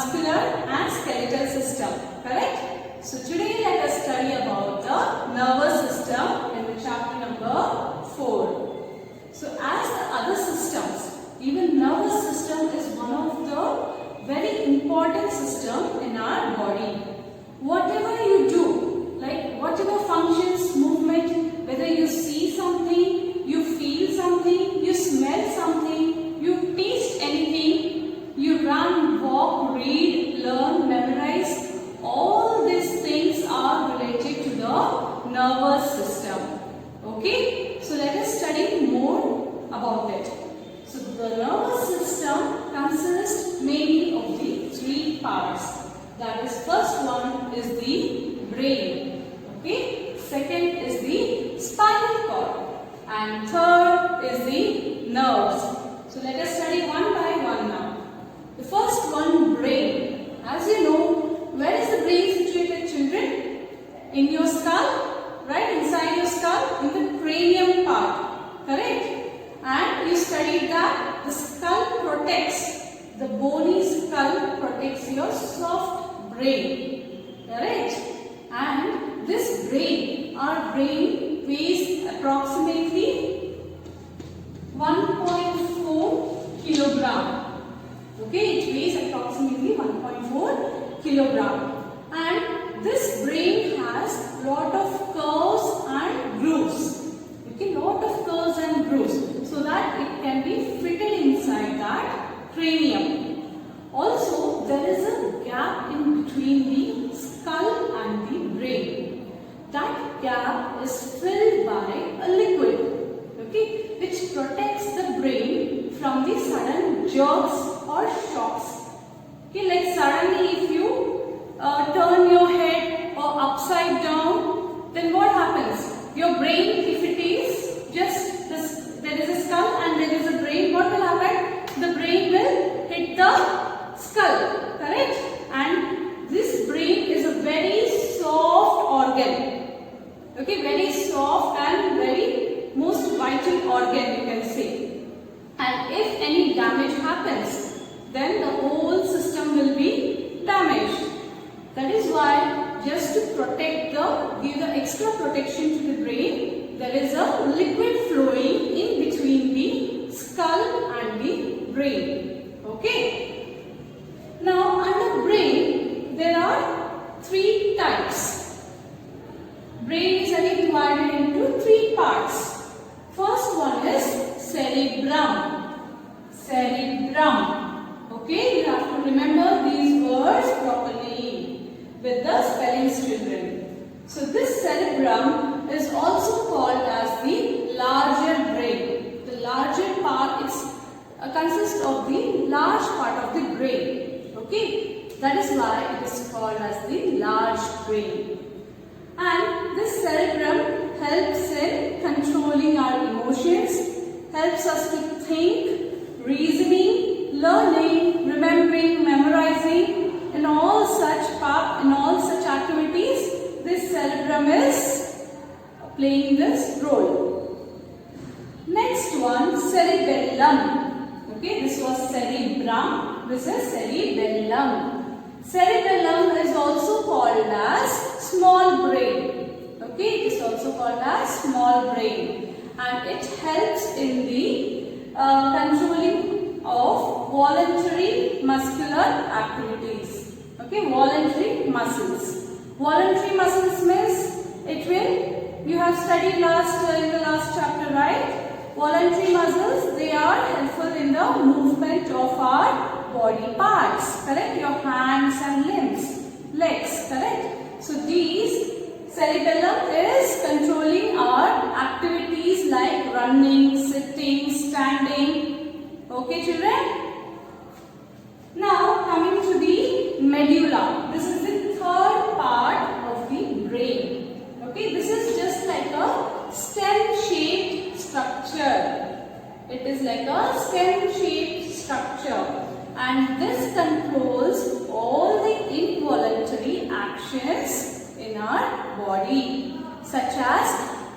muscular and skeletal system, correct? So today let us study about the nervous system in the chapter number 4. So as the other systems, even nervous system is one of the very important system in our body. Whatever you do, like whatever functions, movement, whether you see something, you feel something, you smell something, you taste anything, you run, walk, read, learn, memorize, all these things are related to the nervous system. Okay, so let us study more about it. So the nervous system consists mainly of the 3 parts. That is, first one is the brain. Okay, second is the spinal cord, and third is the nerves. So let us study one by one now. The first one, brain. As you know, where is the brain situated, children? In your skull, right? Inside your skull, in the cranium part, correct? And you studied that the skull protects, the bony skull protects your soft brain, correct? And this brain, our brain weighs approximately 1.4 kilogram. Okay, it weighs approximately 1.4 kilogram. And this brain has lot of curves and grooves. Okay, lot of curves and grooves, so that it can be fitted inside that cranium. Also, there is a gap in between the skull and the brain. That gap is filled by a liquid, okay, which protects the brain from the sudden jerks or shocks. Okay, like suddenly if you turn your head or upside down, then what happens? Your brain, if it is just this, there is a skull and there is a brain, what will happen? The brain will hit the skull, correct? And this brain is a very soft organ. Okay, very soft and very most vital organ, you can say. And if any damage happens, then the whole system will be damaged. That is why, just to protect give the extra protection to the brain, there is a liquid flowing in between the skull and the brain. Okay. Now, under brain, there are 3 types. Brain is again divided into 3 parts. First one is cerebrum. Cerebrum. Okay, you have to remember these words properly with the spellings, children. So this cerebrum is also called as the larger brain. The larger part consists of the large part of the brain. Okay, that is why it is called as the large brain. And this cerebrum helps in controlling our emotions, helps us to think, reasoning, learning, remembering, memorizing, and all such activities. This cerebrum is playing this role. Next one, cerebellum. Okay, this was cerebrum. This is cerebellum. Cerebellum is also called as small brain. Okay, it is also called as small brain, and it helps in the controlling of voluntary muscular activities. Okay, voluntary muscles. Voluntary muscles means you have studied in the last chapter, right? Voluntary muscles, they are helpful in the movement of our body parts, correct? Your hands and limbs, legs, correct? So these cerebellum is controlling our activities like running, sitting, standing. Okay, children? Now coming to the medulla. This is the third part of the brain. Okay, this is just like a stem-shaped structure. It is like a stem-shaped structure, and this controls all the involuntary actions in our body, such as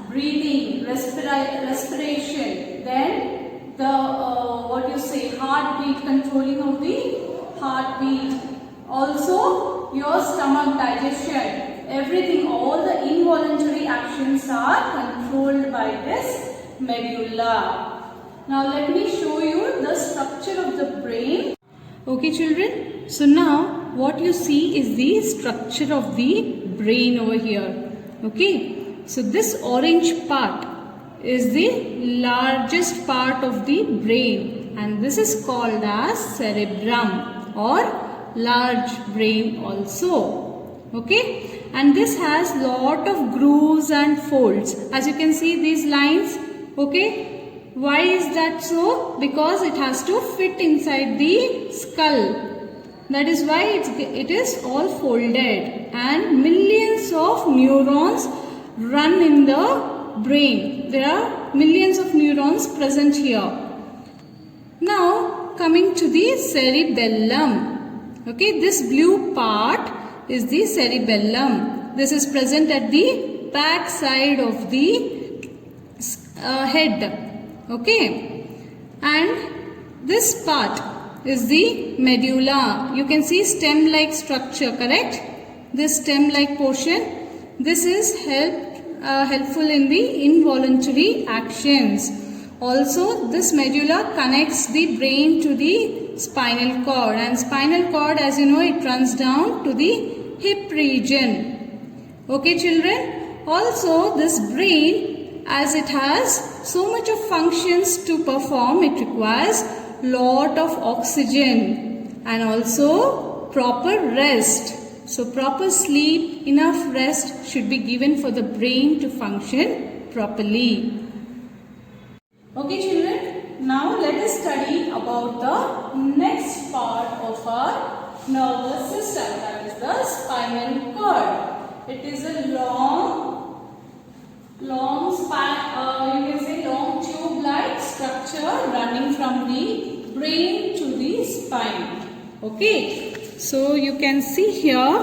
breathing, respiration, then the heartbeat, controlling of the heartbeat, Also your stomach, digestion, everything, all the involuntary actions are controlled by this medulla. Now let me show you the structure of the brain. Okay children, so now what you see is the structure of the brain over here. Okay, so this orange part is the largest part of the brain, and this is called as cerebrum or large brain also. Okay, and this has lot of grooves and folds. As you can see these lines. Okay, why is that so? Because it has to fit inside the skull. That is why it is all folded, and millions of neurons run in the brain. There are millions of neurons present here. Now coming to the cerebellum. Okay, this blue part is the cerebellum. This is present at the back side of the head. Okay, and this part is the medulla. You can see stem-like structure, correct? This stem-like portion. This is helpful in the involuntary actions. Also, this medulla connects the brain to the spinal cord, and spinal cord, as you know, it runs down to the hip region. Okay, children. Also, this brain, as it has so much of functions to perform, it requires lot of oxygen and also proper rest. So proper sleep, enough rest should be given for the brain to function properly. Okay children, now let us study about the next part of our nervous system, that is the spinal cord. It is a long spine, you can say long tube-like structure running from the brain to the spine. Okay, so you can see here,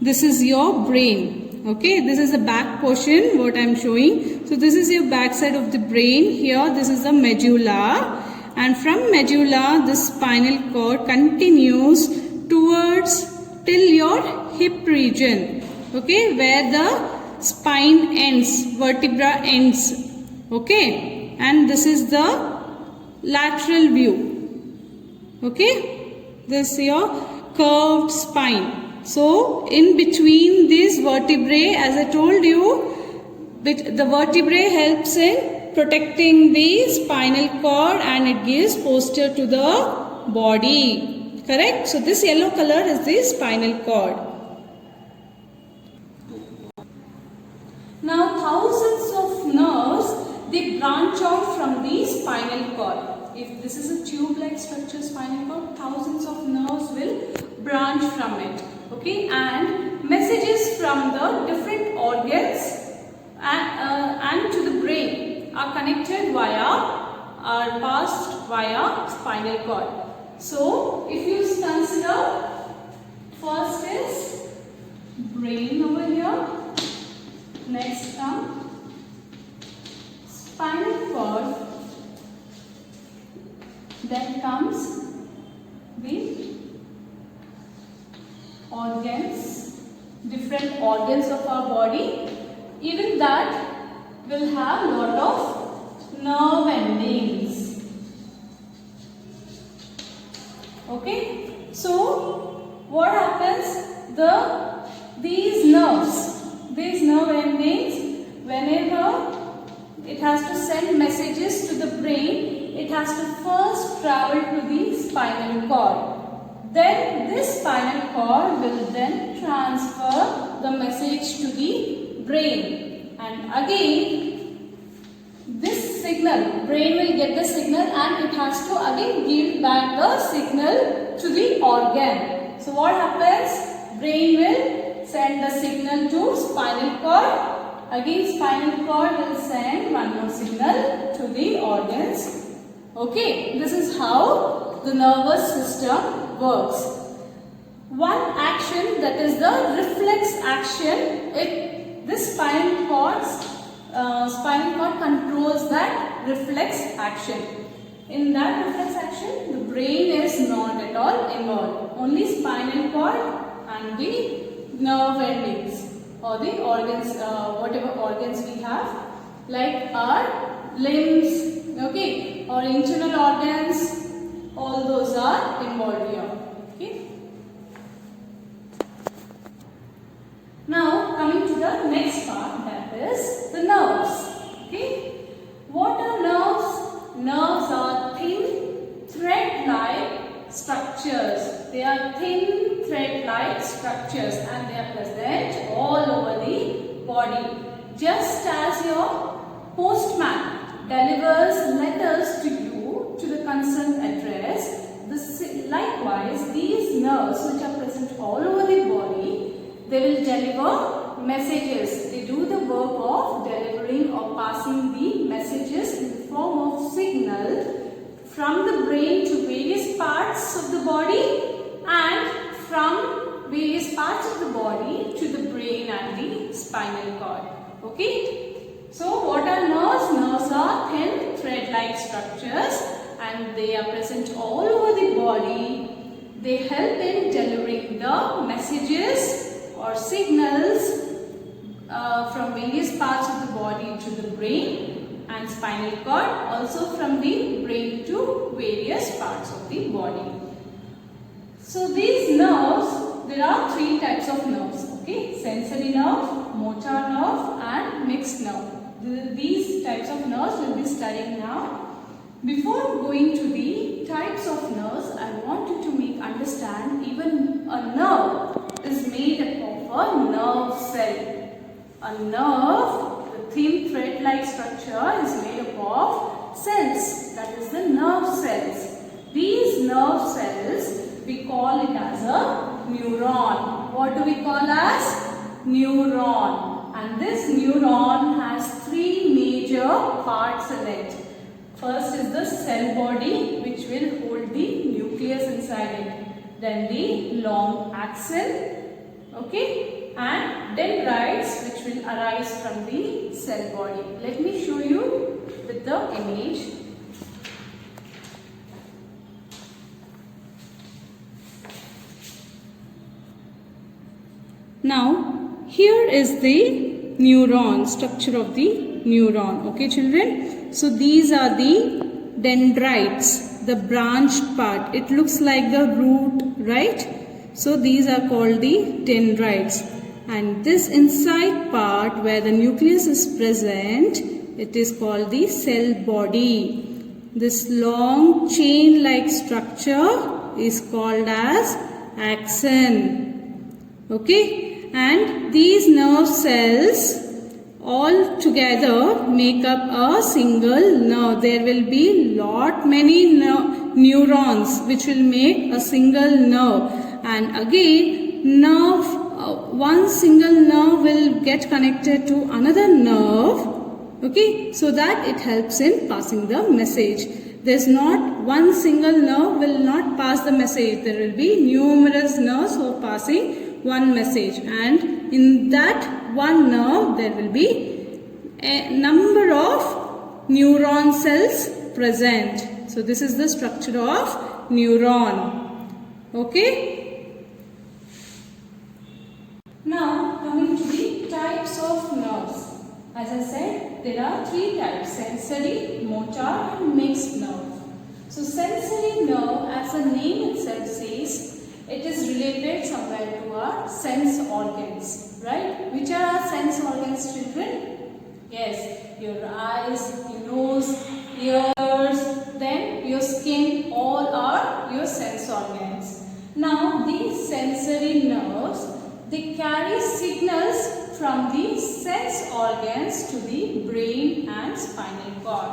this is your brain. Okay, this is the back portion what I am showing. So this is your back side of the brain. Here this is the medulla, and from medulla the spinal cord continues towards till your hip region. Okay, where the spine ends, vertebra ends. Okay, and this is the lateral view. Okay, this is your curved spine. So in between these vertebrae, as I told you, the vertebrae helps in protecting the spinal cord and it gives posture to the body. Correct? So this yellow color is the spinal cord. Now thousands of nerves, they branch out from the spinal cord. If this is a tube-like structure, spinal cord, thousands of nerves will branch from it. Okay, and messages from the different organs and to the brain are connected are passed via spinal cord. So if you consider, first is brain over here, next comes spinal cord, then comes the organs, different organs of our body. Even that will have lot of nerve endings. Okay, so what happens? These nerve endings, whenever it has to send messages to the brain, it has to first travel to the spinal cord. Then this spinal cord will then transfer the message to the brain, and again this signal, brain will get the signal and it has to again give back the signal to the organ. So what happens? Brain will send the signal to spinal cord, again spinal cord will send one more signal to the organs. Okay, this is how the nervous system works. One action, that is the reflex action, this spinal cord controls that reflex action. In that reflex action, the brain is not at all involved. Only spinal cord and the nerve endings or the organs, whatever organs we have, like our limbs, okay, or internal organs, all those are involved here. Okay. Now coming to the next part, that is the nerves. Okay. What are nerves? Nerves are thin thread-like structures. They are thin thread-like structures and they are present all over the body. Just as your postman delivers letters to you to the concerned address, likewise these nerves which are present all over the body, they will deliver messages. They do the work of delivering or passing the messages in the form of signal from the brain to various parts of the body and from various parts of the body to the brain and the spinal cord. Okay. So what are nerves? Nerves are thin thread-like structures and they are present all over the body. They help in delivering the messages or signals from various parts of the body to the brain and spinal cord, also from the brain to various parts of the body. So these nerves, there are three types of nerves, okay, sensory nerve, motor nerve and mixed nerve. These types of nerves we will be studying now. Before going to the types of nerves, I want you to understand even a nerve is made up of a nerve cell. A nerve, the thin thread-like structure, is made up of cells, that is the nerve cells. These nerve cells, we call it as a neuron. What do we call as? Neuron. And this neuron has three major parts in it. First is the cell body, which will hold the nucleus inside it. Then the long axon, okay, and dendrites, which will arise from the cell body. Let me show you with the image. Now, here is the neuron, structure of the neuron. Okay, children? So, these are the dendrites, the branched part. It looks like the root, right? So, these are called the dendrites. And this inside part where the nucleus is present, it is called the cell body. This long chain-like structure is called as axon. Okay? And these nerve cells all together make up a single nerve. There will be many neurons which will make a single nerve. And again, one single nerve will get connected to another nerve, okay, so that it helps in passing the message. There's not one single nerve will not pass the message. There will be numerous nerves who are passing one message, and in that one nerve there will be a number of neuron cells present. So this is the structure of neuron. Okay. Now coming to the types of nerves. As I said, there are three types: sensory, motor and mixed nerve. So sensory nerve, as the name itself says, it is related somewhere to our sense organs, right? Which are our sense organs, children? Yes, your eyes, your nose, ears, then your skin, all are your sense organs. Now these sensory nerves, they carry signals from the sense organs to the brain and spinal cord.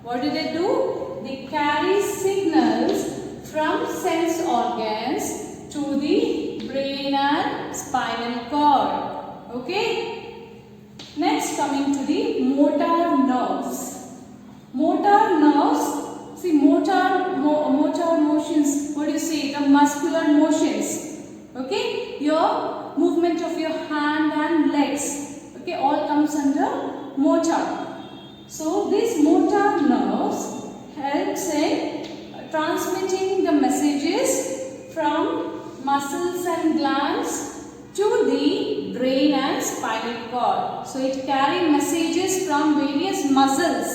What do? They carry signals from sense organs to the brain and spinal cord. Okay? Next, coming to the motor nerves. Motor nerves, see motor motions, what do you say? The muscular motions. Okay? Your movement of your hand and legs, okay, all comes under motor. So these motor nerves helps in muscles and glands to the brain and spinal cord. So it carries messages from various muscles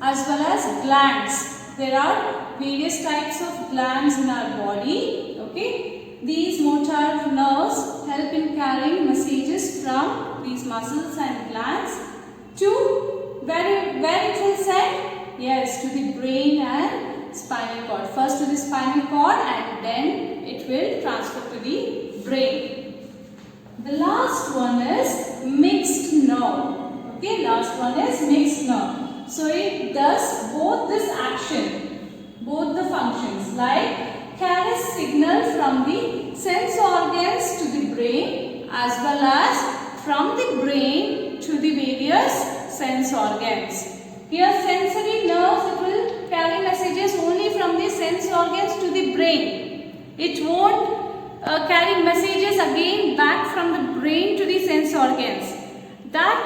as well as glands. There are various types of glands in our body. Okay, these motor nerves help in carrying messages from these muscles and glands to where it will send? Yes, to the brain and spinal cord. First to the spinal cord and then it will transfer to the brain. The last one is mixed nerve. Okay, last one is mixed nerve. So it does both this action, both the functions, like carries signal from the sense organs to the brain as well as from the brain to the various sense organs. Here sensory nerves, it will carry messages only from the sense organs to the brain. It won't carry messages again back from the brain to the sense organs. That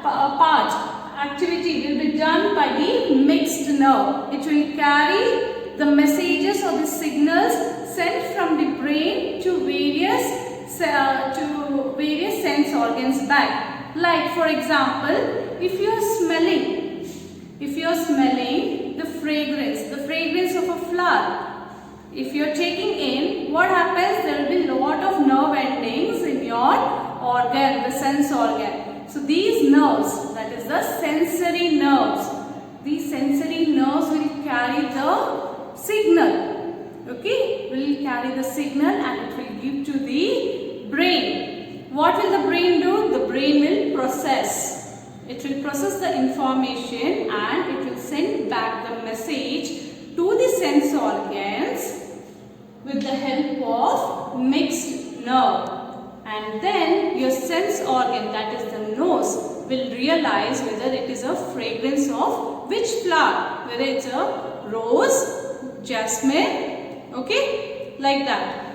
part activity will be done by the mixed nerve. It will carry the messages or the signals sent from the brain to various sense organs back. Like for example, if you are smelling the fragrance of a flower, if you are taking in, what happens? There will be lot of nerve endings in your organ, the sense organ. So these nerves, that is the sensory nerves, these sensory nerves will carry the signal. Okay, will carry the signal and it will give to the brain. What will the brain do? The brain will process. It will process the information and it will send back the message to the sense organs with the help of mixed nerve. And then your sense organ, that is the nose, will realize whether it is a fragrance of which flower, whether it's a rose, jasmine, okay, like that.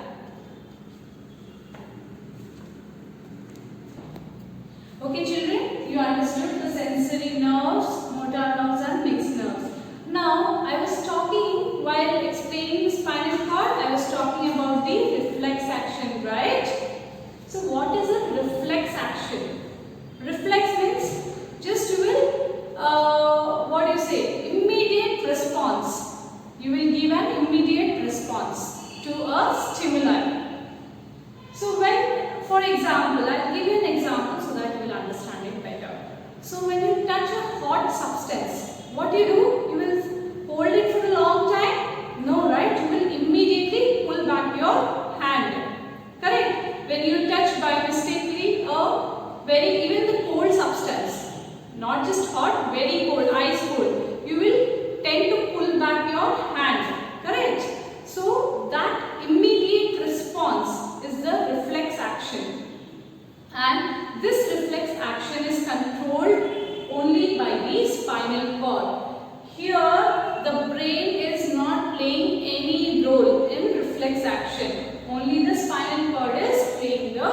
Okay children, you understood the sensory nerves, motor nerves and mixed nerves. Now I was talking, while explaining the spinal cord, I was talking about the reflex action, right? So what is a reflex action? Reflex means just you will, immediate response. You will give an immediate response to a stimuli. So when, for example, I will give you an example so that you will understand it better. So when you touch a hot substance, what do? You will hold it for a long time? No, right? You will immediately pull back your hand. Correct? When you touch by mistakenly even the cold substance, not just hot, very cold, ice cold, you will tend to pull back your hand. Correct? So that immediate response is the reflex action. And this reflex action is controlled only by the spinal cord. Here the brain is not playing any role in reflex action. Only the spinal cord is playing the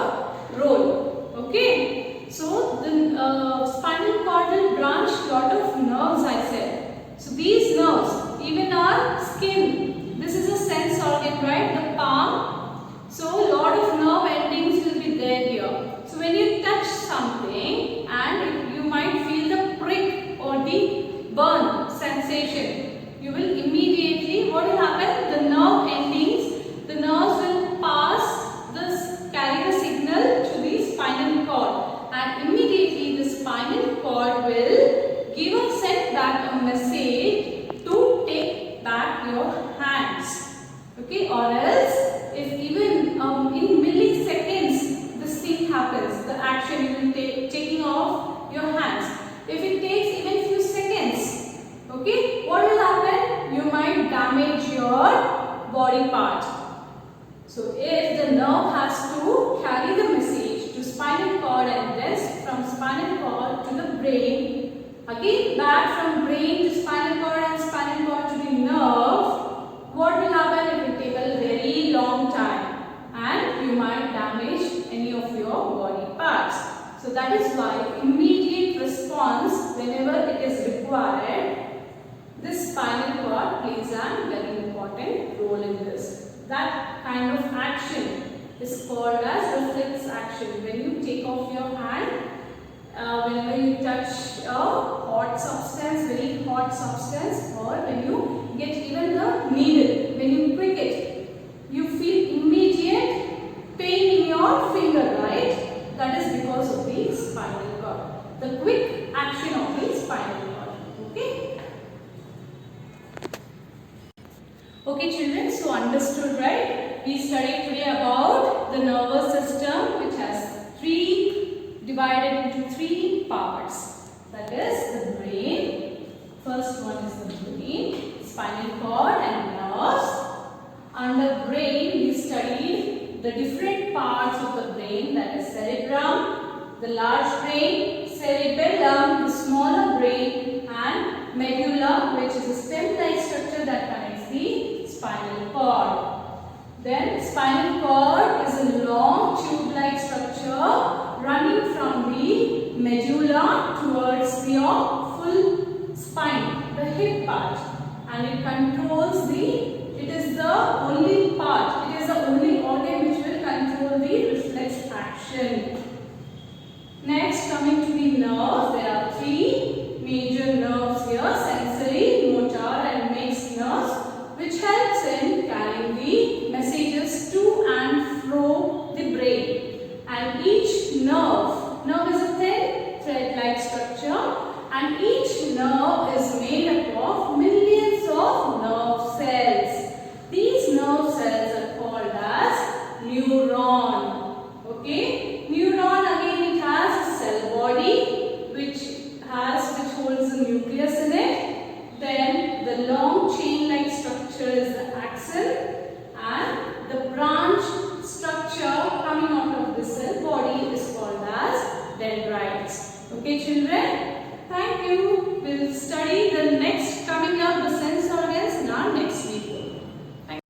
role. Okay. So the spinal cord will branch lot of nerves, I said. So these nerves, even our skin, this is a sense organ, right? The palm. So lot of nerve endings will be there here. So when you touch something and you might feel the prick or the burn sensation, you will immediately, what will happen? The nerve endings, the nerves will pass this, carry the signal to the spinal cord, and immediately the spinal cord will give or send back a message to take back your hands. Okay, or else if even in milliseconds this thing happens, the action you will take, taking off your hands. If it takes even few seconds, okay, what will happen? You might damage your body part. So if the nerve has to carry the message to spinal cord and then from spinal cord to the brain, again back from brain to spinal cord and spinal cord to the nerve, what will happen? It will take a very long time and you might damage any of your body parts. So that is why immediate response whenever it is required, this spinal cord plays a very important role in this. that kind of action is called as reflex action. When you take off your hand, whenever you touch a hot substance, very hot substance, or when you get even the needle, when you prick it, you feel immediate pain in your finger, right? That is because of the spinal cord. The quick action of the spinal cord. Okay? Okay children, so understood, right? We studied today about the nervous system, which has divided into three parts. That is the brain. First one is the brain, spinal cord and nerves. Under brain, we studied the different parts of the brain, that is cerebrum, the large brain, cerebellum, the smaller brain, and medulla, which is a stem-like structure that connects the spinal cord. Then spinal cord is a long tube-like structure running from the medulla towards your full spine, the hip part, and it controls it is the only part, it is the only organ which will control the reflex action. Next, coming to the nerves, there are three major nerves here, sensory, motor and mixed nerves, which helps in carrying the messages to and fro the brain. And each nerve is a thin thread-like structure, and each nerve is made up of millions of nerve cells. These nerve cells are called as neuron. Okay, neuron again, it has a cell body which holds a nucleus in it. Then the long chain-like structure is the axon, and the branch structure coming out of the cell body is called as dendrites. Okay children, thank you.